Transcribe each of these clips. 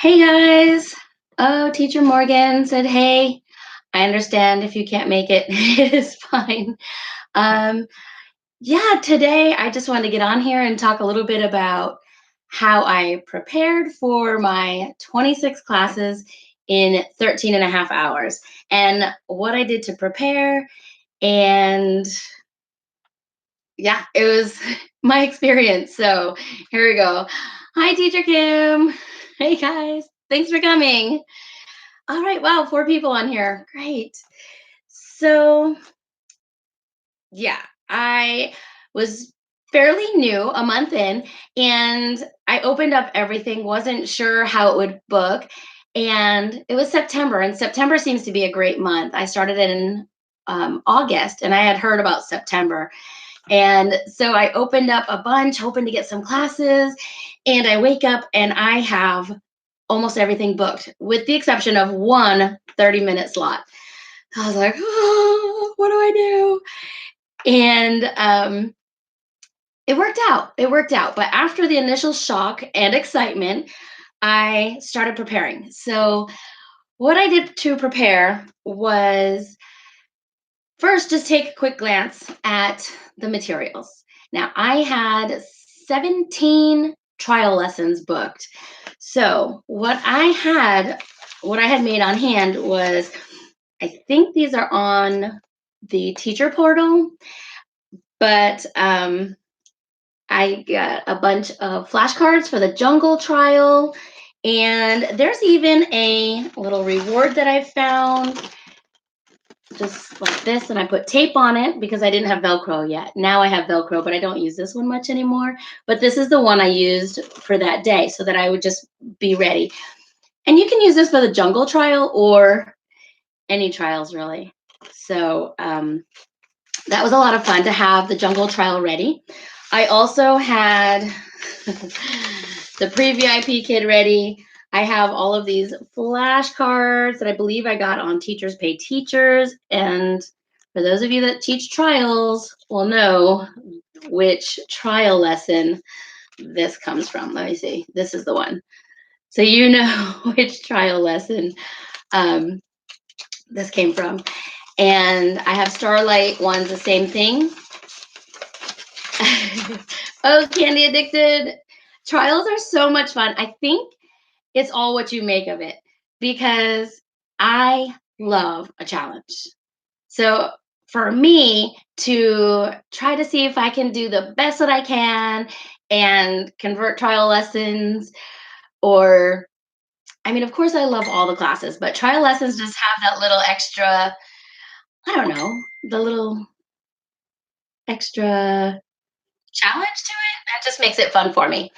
Hey guys. Oh, Teacher Morgan said, hey, I understand if you can't make it. It is fine. Um, yeah, today I just wanted to get on here and talk a little bit about how I prepared for my 26 classes in 13 and a half hours and what I did to prepare. And yeah, it was my experience. So here we go. Hi, Teacher Kim. Hey guys. Thanks for coming. All right, wow, 4 people on here. Great. So, yeah, I was fairly new, a month in, and I opened up everything, wasn't sure how it would book. And it was September, and September seems to be a great month. I started in August, and I had heard about September. And so I opened up a bunch, hoping to get some classes. And I wake up and I have almost everything booked, with the exception of one 30-minute slot. I was like, oh, what do I do? And it worked out. It worked out. But after the initial shock and excitement, I started preparing. So, what I did to prepare was first just take a quick glance at the materials. Now, I had 17 trial lessons booked. So, what I had made on hand was, I think these are on the teacher portal, but I got a bunch of flashcards for the jungle trial. And there's even a little reward that I found, just like this. And I put tape on it because I didn't have Velcro yet. Now I have Velcro, but I don't use this one much anymore. But this is the one I used for that day so that I would just be ready. And you can use this for the jungle trial or any trials, really. So, that was a lot of fun to have the jungle trial ready. I also had the pre-VIPKid ready. I have all of these flashcards that I believe I got on Teachers Pay Teachers. And for those of you that teach trials will know which trial lesson this comes from. Let me see. This is the one. So you know which trial lesson this came from. And I have Starlight ones, the same thing. Oh, Candy Addicted. Trials are so much fun. I think it's all what you make of it because I love a challenge. So for me to try to see if I can do the best that I can and convert trial lessons, or I mean, of course, I love all the classes, but trial lessons just have that little extra, I don't know, the little extra challenge to it. That just makes it fun for me.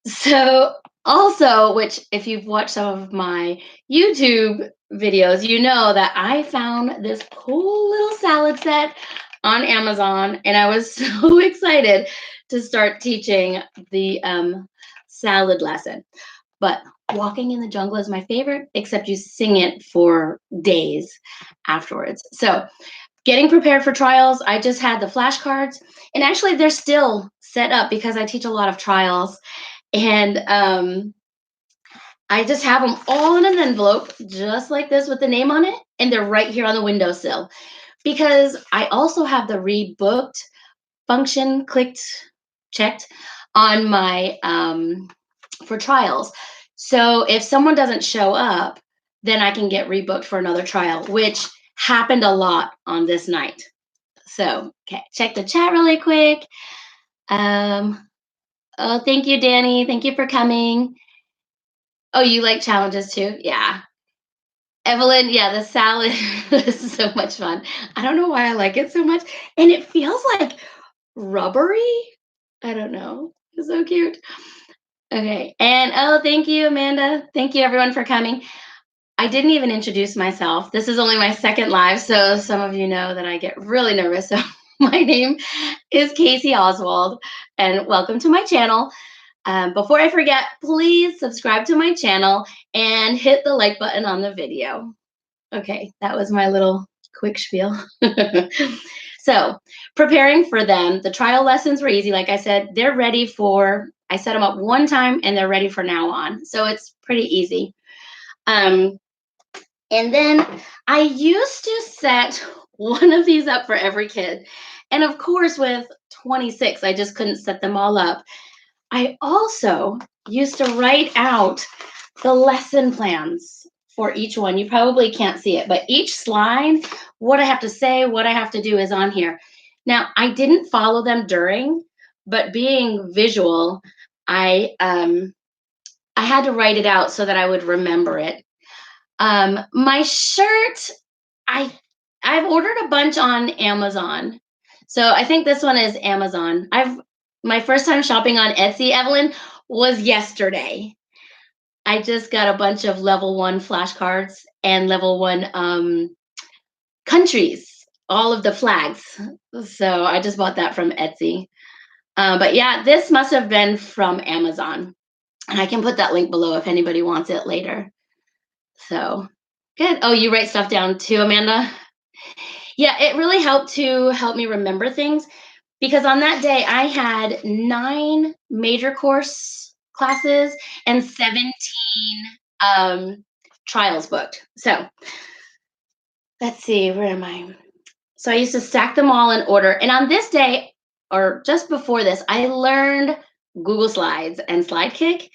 So, also, which if you've watched some of my YouTube videos, you know that I found this cool little salad set on Amazon, and I was so excited to start teaching the salad lesson. But walking in the jungle is my favorite, except you sing it for days afterwards. So, getting prepared for trials, I just had the flashcards, and actually, they're still set up because I teach a lot of trials. And I just have them all in an envelope, just like this with the name on it. And they're right here on the windowsill because I also have the rebooked function checked on my for trials. So if someone doesn't show up, then I can get rebooked for another trial, which happened a lot on this night. So, okay, check the chat really quick. Oh, thank you, Danny. Thank you for coming. Oh, you like challenges too? Yeah. Evelyn, yeah, the salad is so much fun. I don't know why I like it so much. And it feels like rubbery. I don't know. It's so cute. Okay. And oh, thank you, Amanda. Thank you, everyone, for coming. I didn't even introduce myself. This is only my second live, so some of you know that I get really nervous. So my name is Casey Oswald, and welcome to my channel. Before I forget, please subscribe to my channel and hit the like button on the video. Okay, that was my little quick spiel. So, preparing for them, the trial lessons were easy. Like I said, they're ready for I set them up one time and they're ready for now on. So it's pretty easy. Um, and then I used to set one of these up for every kid. And of course, with 26, I just couldn't set them all up. I also used to write out the lesson plans for each one. You probably can't see it, but each slide, what I have to say, what I have to do is on here. Now, I didn't follow them during, but being visual, I had to write it out so that I would remember it. My shirt, I I've ordered a bunch on Amazon. So I think this one is Amazon. I've My first time shopping on Etsy, Evelyn, was yesterday. I just got a bunch of level 1 flashcards and level 1 countries, all of the flags. So I just bought that from Etsy. But yeah, this must have been from Amazon. And I can put that link below if anybody wants it later. So good. Oh, you write stuff down too, Amanda? Yeah, it really helped to help me remember things because on that day I had 9 major course classes and 17 um, trials booked. So let's see, where am I? So I used to stack them all in order. And on this day, or just before this, I learned Google Slides and SlideKick.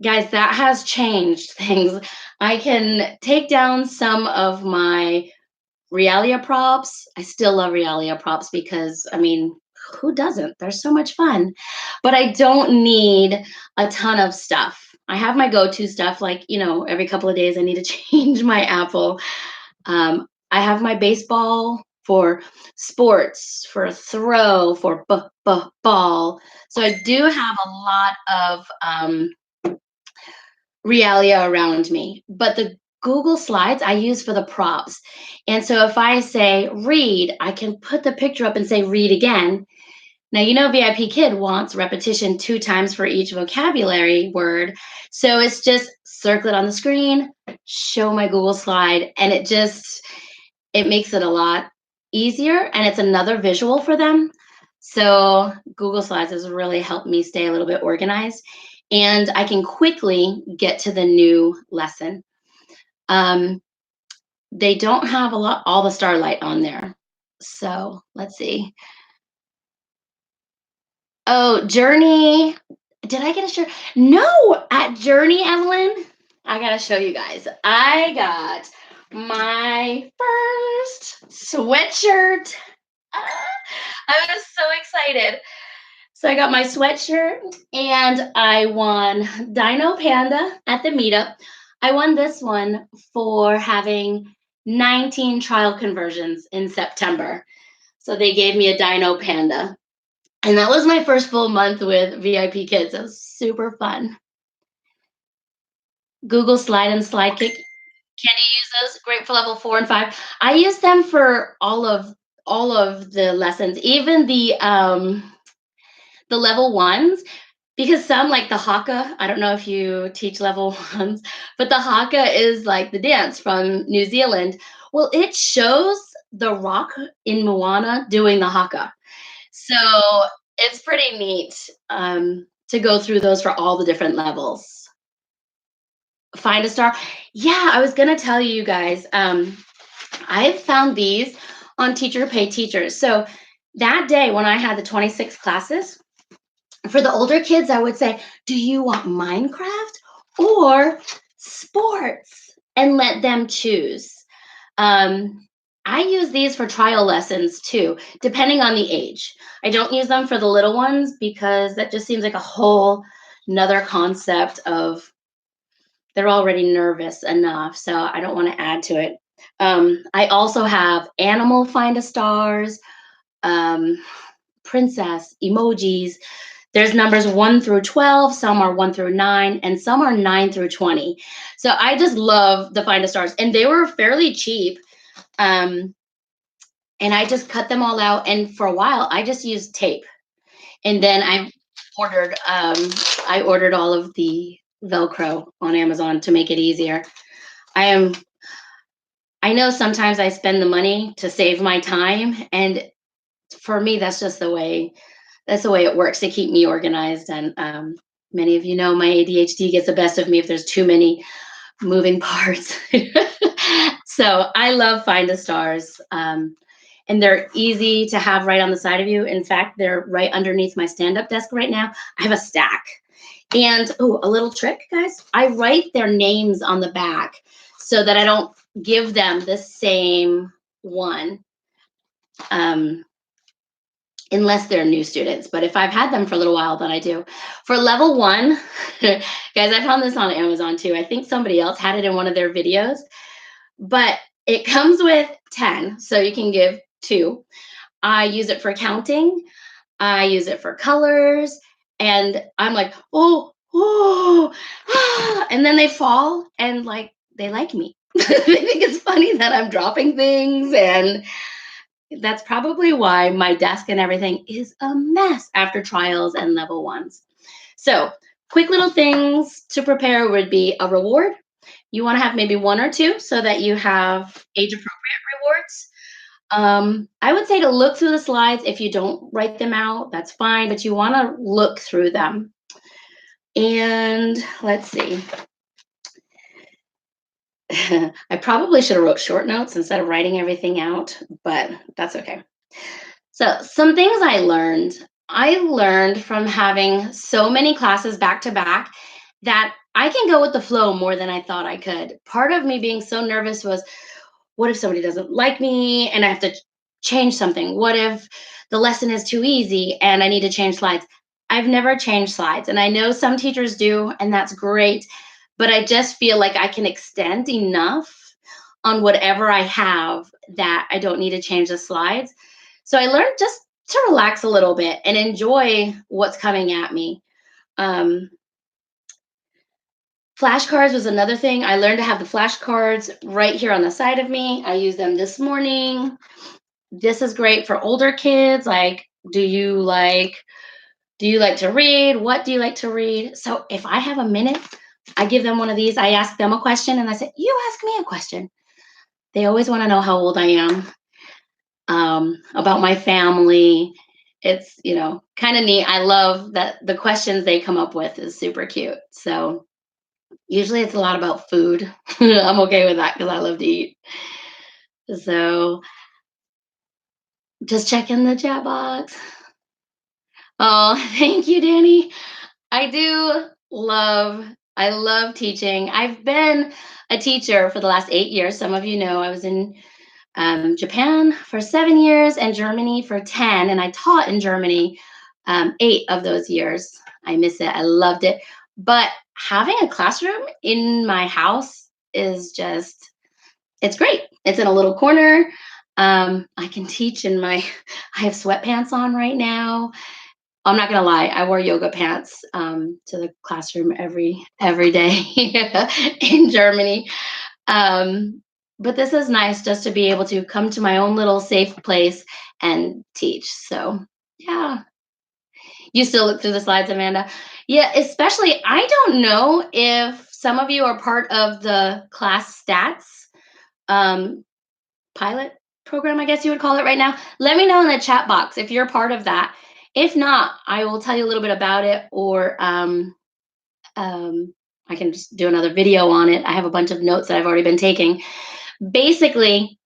Guys, that has changed things. I can take down some of my Realia props. I still love Realia props because, I mean, who doesn't? They're so much fun. But I don't need a ton of stuff. I have my go-to stuff, like, every couple of days I need to change my apple. I have my baseball for sports, for throw, for ball. So I do have a lot of realia around me. But the Google Slides I use for the props. And so if I say read, I can put the picture up and say read again. Now, VIPKid wants repetition 2 times for each vocabulary word. So it's just circle it on the screen, show my Google Slide, and it makes it a lot easier and it's another visual for them. So Google Slides has really helped me stay a little bit organized and I can quickly get to the new lesson. Um, they don't have all the starlight on there. So let's see. Oh, Journey. Did I get a shirt? No, at Journey, Evelyn. I gotta show you guys. I got my first sweatshirt. Ah, I was so excited. So I got my sweatshirt and I won Dino Panda at the meetup. I won this one for having 19 trial conversions in September. So they gave me a Dino Panda. And that was my first full month with VIPKids. It was super fun. Google Slide and SlideKick. Can you use those? Great for level 4 and 5. I use them for all of the lessons, even the level ones, because some like the haka. I don't know if you teach level ones, but the haka is like the dance from New Zealand. Well, it shows the rock in Moana doing the haka. So it's pretty neat to go through those for all the different levels. Find a star. Yeah, I was gonna tell you guys. I've found these on Teacher Pay Teachers. So that day when I had the 26 classes, for the older kids, I would say, do you want Minecraft or sports? And let them choose. Um, I use these for trial lessons too, depending on the age. I don't use them for the little ones because that just seems like a whole another concept of they're already nervous enough. So I don't want to add to it. I also have animal find a stars, um, princess emojis. There's numbers 1 through 12, some are 1 through 9, and some are 9 through 20. So I just love the find a stars, and they were fairly cheap. Um, and I just cut them all out. And for a while, I just used tape. And then ordered I ordered all of the Velcro on Amazon to make it easier. I know sometimes I spend the money to save my time, and for me, that's just the way that's the way it works to keep me organized. And many of you know my ADHD gets the best of me if there's too many moving parts. So I love Find the Stars. And they're easy to have right on the side of you. In fact, they're right underneath my stand up desk right now. I have a stack. And oh, a little trick, guys, I write their names on the back so that I don't give them the same one. Um, unless they're new students. But if I've had them for a little while, then I do. For level one, guys, I found this on Amazon too. I think somebody else had it in one of their videos, but it comes with 10, so you can give two. I use it for counting, I use it for colors, and I'm like, oh, oh, ah, and then they fall and like they like me. They think it's funny that I'm dropping things, and that's probably why my desk and everything is a mess after trials and level ones. So, quick little things to prepare would be a reward. You want to have maybe one or two so that you have age appropriate rewards. I would say to look through the slides. If you don't write them out, that's fine, but you want to look through them. And let's see. I probably should have wrote short notes instead of writing everything out, but that's okay. So, some things I learned from having so many classes back to back that I can go with the flow more than I thought I could. Part of me being so nervous was, what if somebody doesn't like me and I have to change something? What if the lesson is too easy and I need to change slides? I've never changed slides, and I know some teachers do, and that's great. But I just feel like I can extend enough on whatever I have that I don't need to change the slides. So I learned just to relax a little bit and enjoy what's coming at me. Um, Flashcards was another thing. I learned to have the flashcards right here on the side of me. I used them this morning. This is great for older kids. Like, do you like do you like to read? What do you like to read? So if I have a minute, I give them one of these. I ask them a question and I say, "You ask me a question." They always want to know how old I am, about my family. It's, kind of neat. I love that the questions they come up with is super cute. So usually it's a lot about food. I'm okay with that because I love to eat. So just check in the chat box. Oh, thank you, Danny. I do I love teaching. I've been a teacher for the last 8 years. Some of you know I was in Japan for 7 years and Germany for 10. And I taught in Germany 8 of those years. I miss it. I loved it. But having a classroom in my house is just, it's great. It's in a little corner. I can teach in my, I have sweatpants on right now. I'm not gonna lie, I wore yoga pants to the classroom every day in Germany. But this is nice just to be able to come to my own little safe place and teach. So, yeah. You still look through the slides, Amanda? Yeah, especially, I don't know if some of you are part of the class stats um, pilot program, I guess you would call it right now. Let me know in the chat box if you're part of that. If not, I will tell you a little bit about it, or um, I can just do another video on it. I have a bunch of notes that I've already been taking. Basically,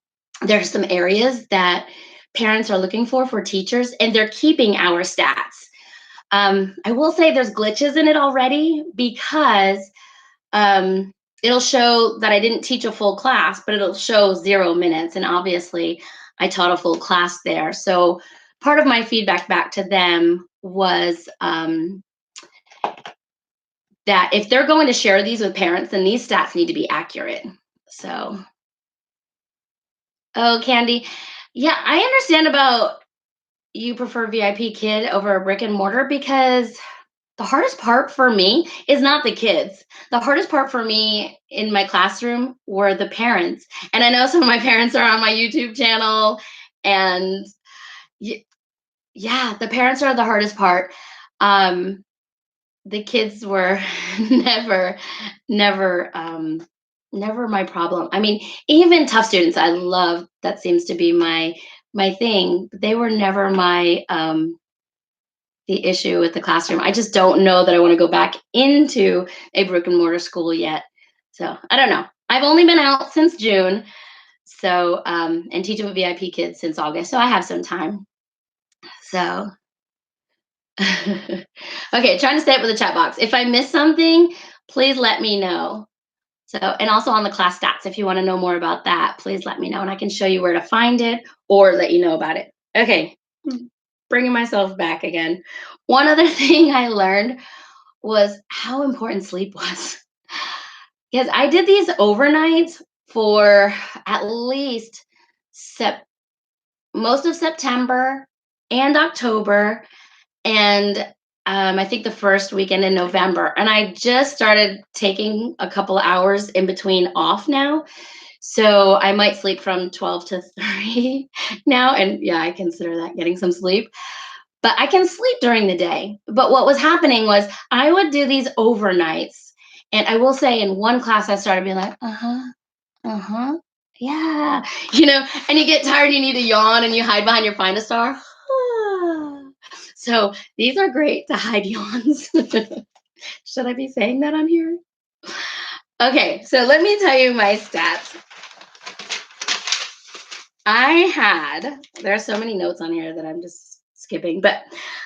there's some areas that parents are looking for teachers, and they're keeping our stats. I will say there's glitches in it already because um, it'll show that I didn't teach a full class, but it'll show 0 minutes. And obviously, I taught a full class there. So part of my feedback back to them was that if they're going to share these with parents, then these stats need to be accurate. So, oh, Candy. Yeah, I understand about you prefer VIPKid over a brick and mortar because the hardest part for me is not the kids. The hardest part for me in my classroom were the parents. And I know some of my parents are on my YouTube channel, and yeah, the parents are the hardest part. Um, the kids were never, never, never my problem. I mean, even tough students, I love. That seems to be my thing. They were never my the issue with the classroom. I just don't know that I want to go back into a brick and mortar school yet. So I don't know. I've only been out since June. So and teaching with VIPKid since August. So I have some time. So okay, trying to stay up with the chat box. If I miss something, please let me know. So, and also on the class stats, if you want to know more about that, please let me know and I can show you where to find it or let you know about it. Okay, bringing myself back again. One other thing I learned was how important sleep was. Because I did these overnights for at least most of September and October, and I think the first weekend in November. And I just started taking a couple hours in between off now. So I might sleep from 12 to 3 now. And yeah, I consider that getting some sleep. But I can sleep during the day. But what was happening was I would do these overnights. And I will say in one class, I started being like, uh-huh, yeah. And you get tired, you need to yawn and you hide behind your Find a Star. So these are great to hide yawns. Should I be saying that on here? Okay, so let me tell you my stats. There are so many notes on here that I'm just skipping, but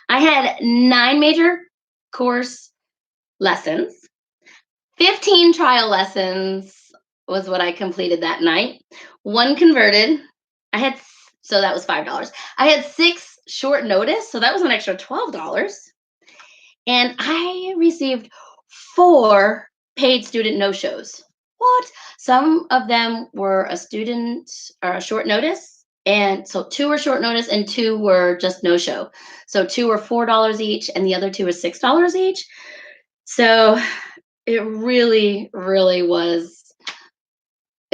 I had 9 major course lessons, 15 trial lessons was what I completed that night, 1 converted. So that was $5. I had 6 short notice, so that was an extra $12. And I received 4 paid student no-shows. What? Some of them were a student or a short notice. And so 2 were short notice and 2 were just no-show. So 2 were $4 each and the other 2 were $6 each. So it really, really it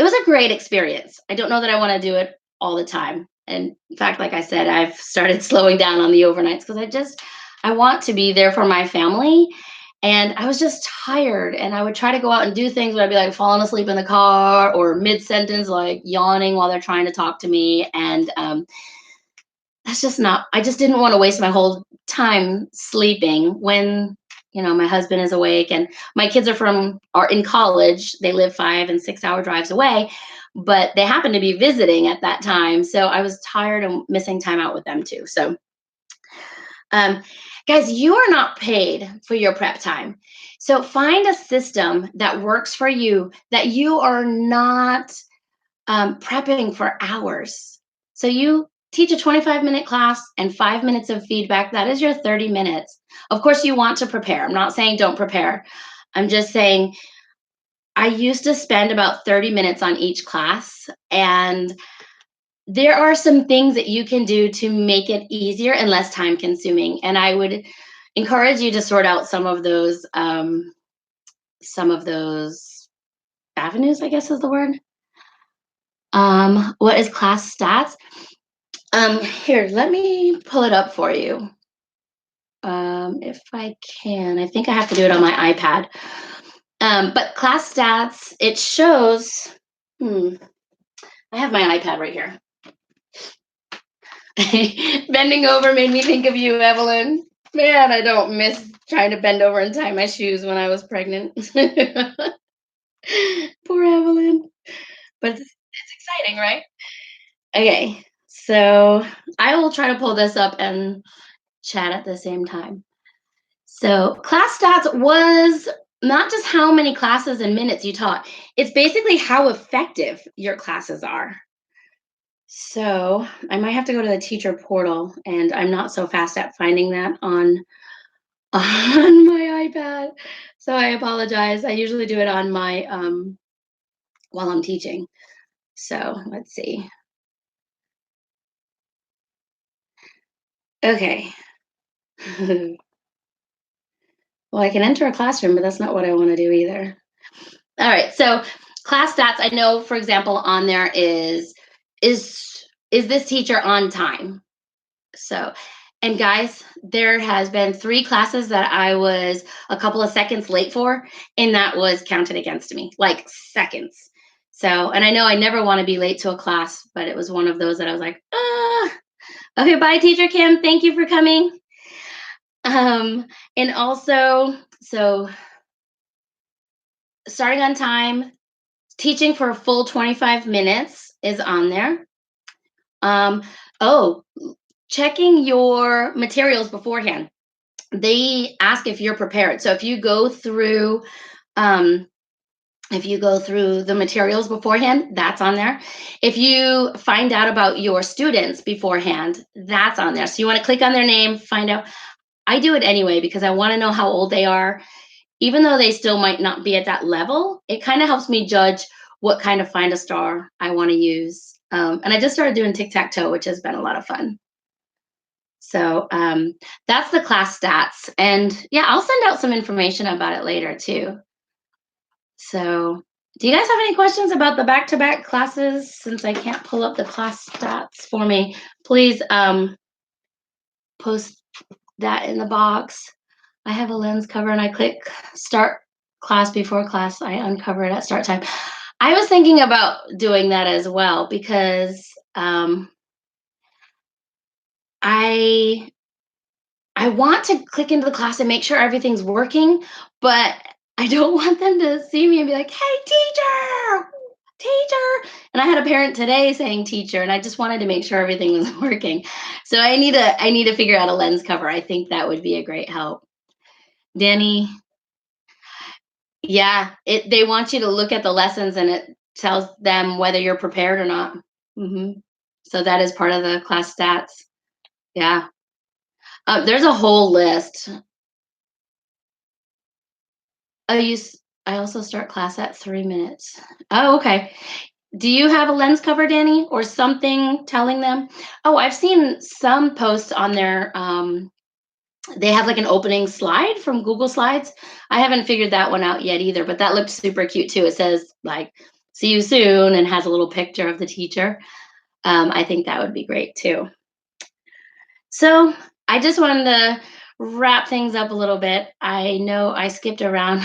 was a great experience. I don't know that I want to do it all the time. And in fact, like I said, I've started slowing down on the overnights because I want to be there for my family. And I was just tired. And I would try to go out and do things, but I'd be like falling asleep in the car or mid sentence, like yawning while they're trying to talk to me. And that's just not, I just didn't want to waste my whole time sleeping when, my husband is awake and my kids are in college. They live 5 and 6 hour drives away, but they happen to be visiting at that time. So I was tired and missing time out with them too. So, um, guys, you are not paid for your prep time. So find a system that works for you, that you are not prepping for hours. So you teach a 25-minute class and 5 minutes of feedback. That is your 30 minutes. Of course, you want to prepare. I'm not saying don't prepare. I'm just saying I used to spend about 30 minutes on each class. And there are some things that you can do to make it easier and less time consuming. And I would encourage you to sort out some of those avenues, I guess is the word. What is class stats? Here, let me pull it up for you. If I can. I think I have to do it on my iPad. But class stats, it shows, I have my iPad right here. Bending over made me think of you, Evelyn. Man, I don't miss trying to bend over and tie my shoes when I was pregnant. Poor Evelyn. But it's exciting, right? Okay, so I will try to pull this up and chat at the same time. So class stats was not just how many classes and minutes you taught, it's basically how effective your classes are. So I might have to go to the teacher portal, and I'm not so fast at finding that on my iPad. So I apologize. I usually do it on my while I'm teaching. So let's see. Okay. Well, I can enter a classroom, but that's not what I want to do either. All right. So class stats, I know, for example, on there is this teacher on time? So, and guys, there has been 3 classes that I was a couple of seconds late for, and that was counted against me, like seconds. So, and I know I never want to be late to a class, but it was one of those that I was like, okay, bye, teacher Kim. Thank you for coming. Um, and also, so starting on time, teaching for a full 25 minutes is on there. Um, oh, checking your materials beforehand. They ask if you're prepared. So um, if you go through the materials beforehand, that's on there. If you find out about your students beforehand, that's on there. So you want to click on their name, find out. I do it anyway because I want to know how old they are. Even though they still might not be at that level, it kind of helps me judge what kind of find a star I want to use. And I just started doing tic tac toe, which has been a lot of fun. So that's the class stats. And yeah, I'll send out some information about it later too. So, do you guys have any questions about the back to back classes? Since I can't pull up the class stats for me, please post that in the box. I have a lens cover and I click start class before class. I uncover it at start time. I was thinking about doing that as well because I I want to click into the class and make sure everything's working, but I don't want them to see me and be like, "Hey, teacher, teacher." And I had a parent today saying teacher, and I just wanted to make sure everything was working. So I need to figure out a lens cover. I think that would be a great help. Danny, yeah, they want you to look at the lessons and it tells them whether you're prepared or not. hmm So that is part of the class stats. Yeah. There's a whole list. Oh, I also start class at 3 minutes. Oh, okay. Do you have a lens cover, Danny, or something telling them? Oh, I've seen some posts on their they have like an opening slide from Google Slides. I haven't figured that one out yet either, but that looked super cute too. It says like "see you soon" and has a little picture of the teacher. I think that would be great too. So I just wanted to wrap things up a little bit. I know I skipped around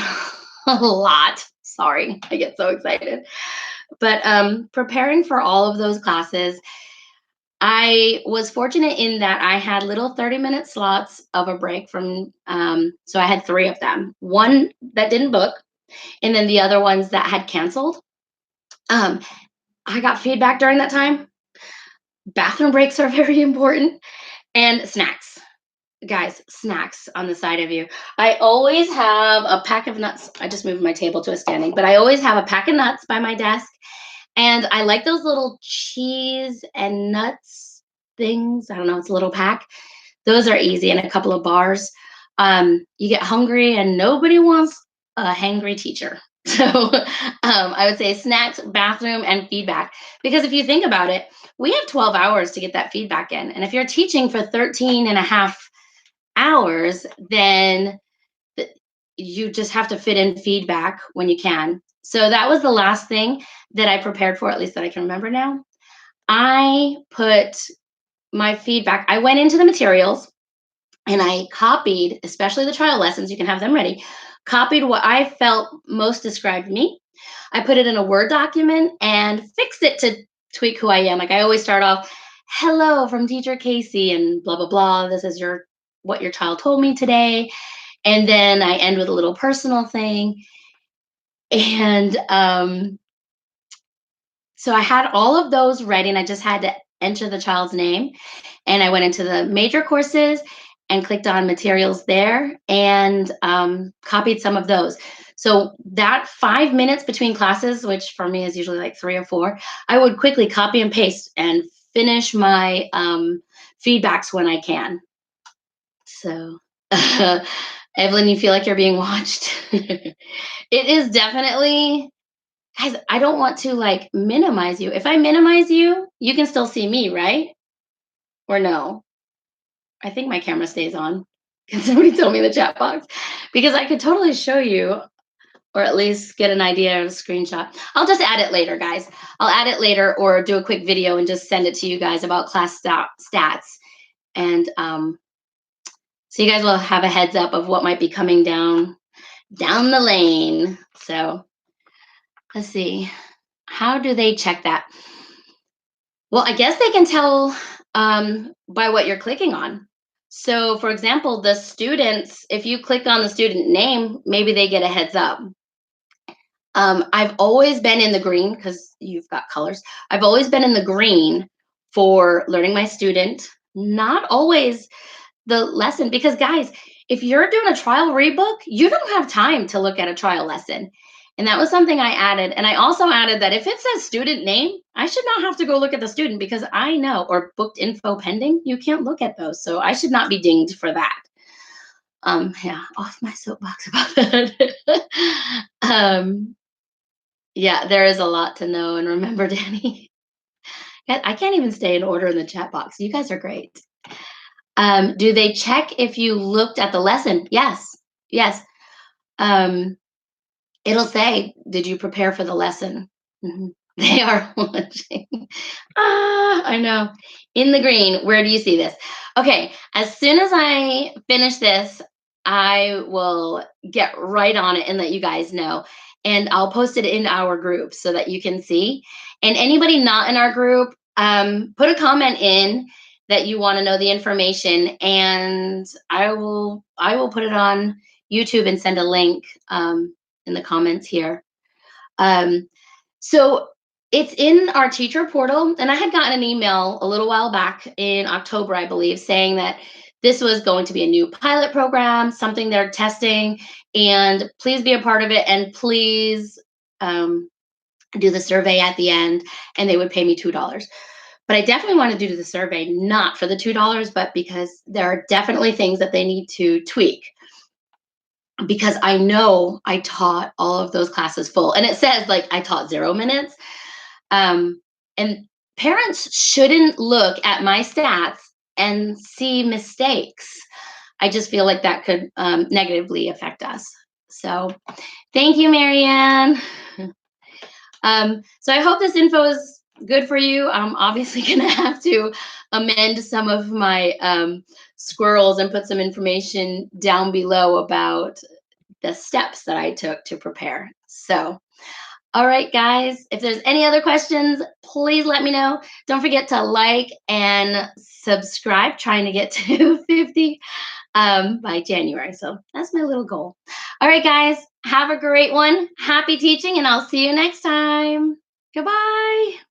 a lot. Sorry, I get so excited. But preparing for all of those classes, I was fortunate in that I had little 30-minute slots of a break from, so I had three of them. One that didn't book, and then the other ones that had canceled. Um, I got feedback during that time. Bathroom breaks are very important, and snacks. Guys, snacks on the side of you. I always have a pack of nuts. I just moved my table to a standing, but I always have a pack of nuts by my desk. And I like those little cheese and nuts things. I don't know, it's a little pack. Those are easy and a couple of bars. You get hungry and nobody wants a hangry teacher. So I would say snacks, bathroom, and feedback. Because if you think about it, we have 12 hours to get that feedback in. And if you're teaching for 13 and a half hours, then th- you just have to fit in feedback when you can. So that was the last thing that I prepared for, at least that I can remember now. I put my feedback, I went into the materials and I copied, especially the trial lessons, you can have them ready, copied what I felt most described me. I put it in a Word document and fixed it to tweak who I am. Like I always start off, hello from teacher Casey and blah, blah, blah. This is what your child told me today. And then I end with a little personal thing. And so I had all of those ready and I just had to enter the child's name. And I went into the major courses and clicked on materials there and copied some of those. So that 5 minutes between classes, which for me is usually like 3 or 4, I would quickly copy and paste and finish my feedbacks when I can. So, Evelyn, you feel like you're being watched? It is definitely, guys, I don't want to like minimize you. If I minimize you, you can still see me, right? Or no? I think my camera stays on. Can somebody tell me in the chat box? Because I could totally show you, or at least get an idea of a screenshot. I'll just add it later, guys. I'll add it later or do a quick video and just send it to you guys about class stats. And so you guys will have a heads up of what might be coming down the lane. So let's see. How do they check that? Well, I guess they can tell by what you're clicking on. So, for example, the students, if you click on the student name, maybe they get a heads up. I've always been in the green because you've got colors. I've always been in the green for learning my student, not always the lesson. Because, guys, if you're doing a trial read book, you don't have time to look at a trial lesson. And that was something I added. And I also added that if it says student name, I should not have to go look at the student because I know, or booked info pending, you can't look at those. So I should not be dinged for that. Yeah, off my soapbox about that. um, yeah, there is a lot to know and remember, Danny. I can't even stay in order in the chat box. You guys are great. Do they check if you looked at the lesson? Yes. Yes. Um, it'll say, did you prepare for the lesson? Mhm. They are watching. I know. In the green, where do you see this? Okay, as soon as I finish this, I will get right on it and let you guys know. And I'll post it in our group so that you can see. And anybody not in our group, put a comment in that you want to know the information, and I will put it on YouTube and send a link in the comments here. Um, so it's in our teacher portal, and I had gotten an email a little while back in October, I believe, saying that this was going to be a new pilot program, something they're testing, and please be a part of it, and please do the survey at the end, and they would pay me $2. But I definitely want to do the survey not for the $2, but because there are definitely things that they need to tweak, because I know I taught all of those classes full. And it says like I taught 0 minutes. And parents shouldn't look at my stats and see mistakes. I just feel like that could negatively affect us. So thank you, Marianne. So I hope this info is good for you. I'm obviously going to have to amend some of my squirrels and put some information down below about the steps that I took to prepare. So, all right, guys, if there's any other questions, please let me know. Don't forget to like and subscribe, trying to get to 50 by January. So that's my little goal. All right, guys, have a great one. Happy teaching, and I'll see you next time. Goodbye.